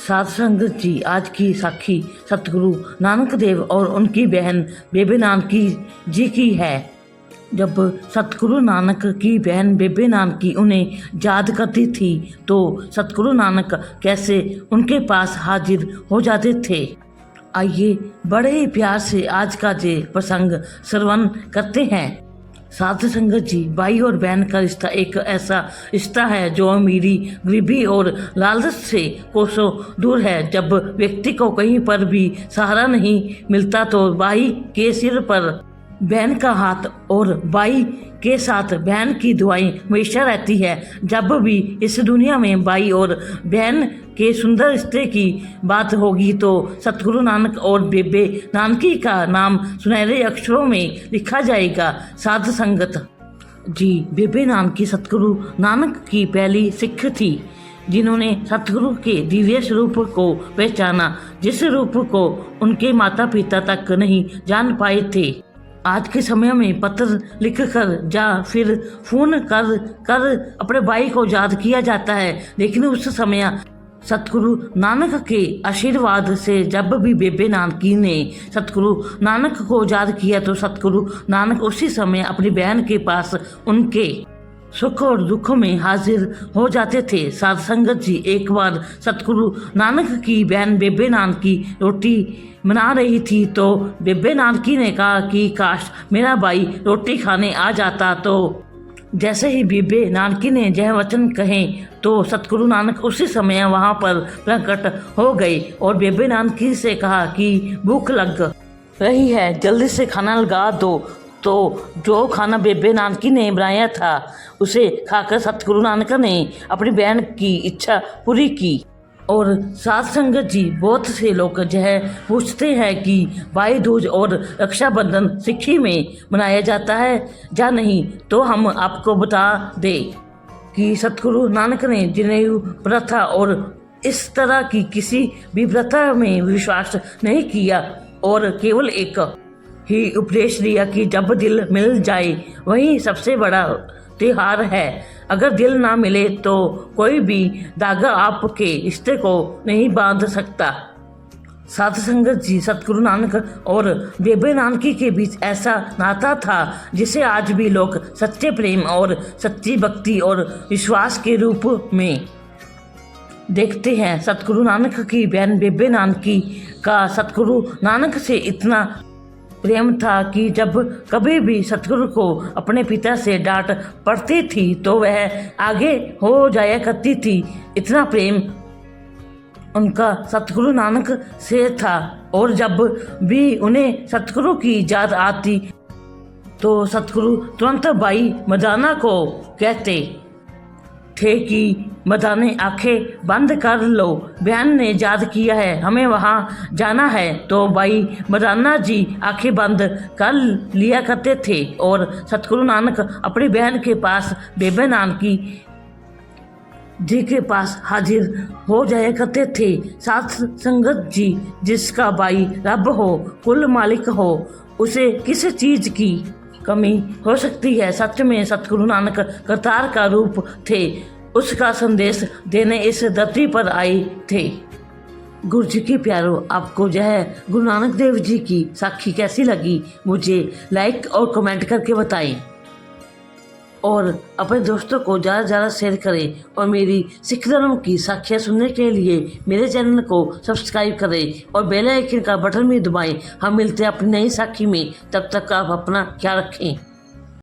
साध संगत जी, आज की साखी सतगुरु नानक देव और उनकी बहन बेबे नानकी जी की है। जब सतगुरु नानक की बहन बेबे नानकी उन्हें याद करती थी तो सतगुरु नानक कैसे उनके पास हाजिर हो जाते थे। आइए बड़े ही प्यार से आज का ये प्रसंग श्रवण करते हैं। साध संगत जी, भाई और बहन का रिश्ता एक ऐसा रिश्ता है जो अमीरी, गरीबी और लालच से कोसों दूर है। जब व्यक्ति को कहीं पर भी सहारा नहीं मिलता तो भाई के सिर पर बहन का हाथ और भाई के साथ बहन की दुआएं हमेशा रहती है। जब भी इस दुनिया में भाई और बहन के सुंदर रिश्ते की बात होगी तो सतगुरु नानक और बेबे नानकी का नाम सुनहरे अक्षरों में लिखा जाएगा। साध संगत जी, बेबे नानकी सतगुरु नानक की पहली सिख थी जिन्होंने सतगुरु के दिव्य स्वरूप को पहचाना, जिस रूप को उनके माता पिता तक नहीं जान पाए थे। आज के समय में पत्र लिखकर या फिर फोन कर अपने भाई को याद किया जाता है, लेकिन उस समय सतगुरु नानक के आशीर्वाद से जब भी बेबे नानकी ने सतगुरु नानक को याद किया तो सतगुरु नानक उसी समय अपनी बहन के पास उनके सुख और दुख में हाजिर हो जाते थे। साध संगत जी, एक बार सतगुरु नानक की बहन बेबे नानकी रोटी बना रही थी तो बेबे नानकी ने कहा कि काश मेरा भाई रोटी खाने आ जाता। तो जैसे ही बेबे नानकी ने यह वचन कहे तो सतगुरु नानक उसी समय वहां पर प्रकट हो गए और बेबे नानकी से कहा कि भूख लग रही है, जल्दी से खाना लगा दो। तो जो खाना बेबे नानकी ने बनाया था उसे खाकर सतगुरु नानक ने अपनी बहन की इच्छा पूरी की। और साध संगत जी, बहुत से लोग यह पूछते हैं कि भाई दूज और रक्षाबंधन सिक्खी में मनाया जाता है या नहीं, तो हम आपको बता दें कि सतगुरु नानक ने जनेऊ प्रथा और इस तरह की किसी भी प्रथा में विश्वास नहीं किया और केवल एक ही उपदेश दिया कि जब दिल मिल जाए वही सबसे बड़ा त्योहार है। अगर दिल ना मिले तो कोई भी धागा आपके रिश्ते को नहीं बांध सकता। साध संगत जी, सतगुरु नानक और बेबे नानकी के बीच ऐसा नाता था जिसे आज भी लोग सच्चे प्रेम और सच्ची भक्ति और विश्वास के रूप में देखते हैं। सतगुरु नानक की बहन बेबे नानकी का सतगुरु नानक से इतना प्रेम था कि जब कभी भी सतगुरु को अपने पिता से डांट पड़ती थी तो वह आगे हो जाया करती थी। इतना प्रेम उनका सतगुरु नानक से था और जब भी उन्हें सतगुरु की याद आती तो सतगुरु तुरंत भाई मदाना को कहते थे कि मदाने आंखें बंद कर लो, बहन ने याद किया है, हमें वहाँ जाना है। तो भाई मदाना जी आंखें बंद कर लिया करते थे और सतगुरु नानक अपनी बहन के पास बेबे नानकी जी के पास हाजिर हो जाया करते थे। साध संगत जी, जिसका भाई रब हो, कुल मालिक हो, उसे किस चीज की कमी हो सकती है। सच में सतगुरु नानक करतार का रूप थे, उसका संदेश देने इस धरती पर आए थे। गुरु जी की प्यारो, आपको यह गुरु नानक देव जी की साखी कैसी लगी मुझे लाइक और कमेंट करके बताएं और अपने दोस्तों को ज़्यादा से ज़्यादा शेयर करें और मेरी सिख धर्म की साखियाँ सुनने के लिए मेरे चैनल को सब्सक्राइब करें और बेल आइकन का बटन भी दबाएं। हम मिलते हैं अपनी नई साखी में, तब तक आप अपना ख्याल रखें।